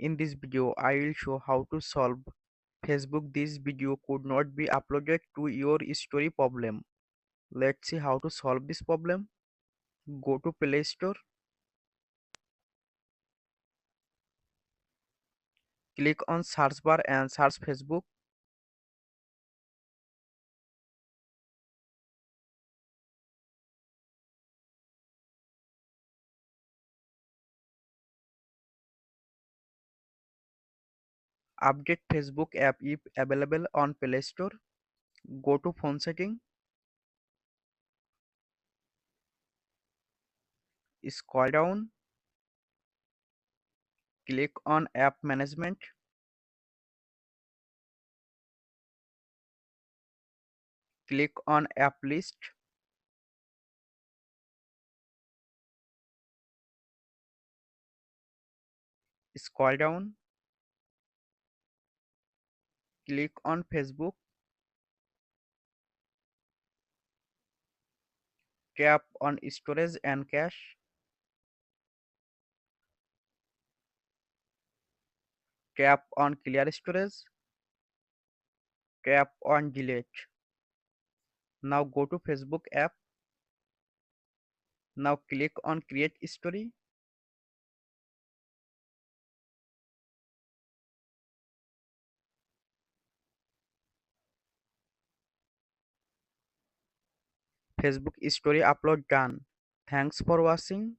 In this video, I will show how to solve Facebook this video could not be uploaded to your story problem. Let's see how to solve this problem. Go to Play Store, click on search bar and search Facebook. Update Facebook app if available on Play Store. Go to phone setting, scroll down, click on app management, click on app list, scroll down, click on Facebook, tap on storage and cache, tap on clear storage, tap on delete. Now go to Facebook app. Now click on create story. Facebook story upload done. Thanks for watching.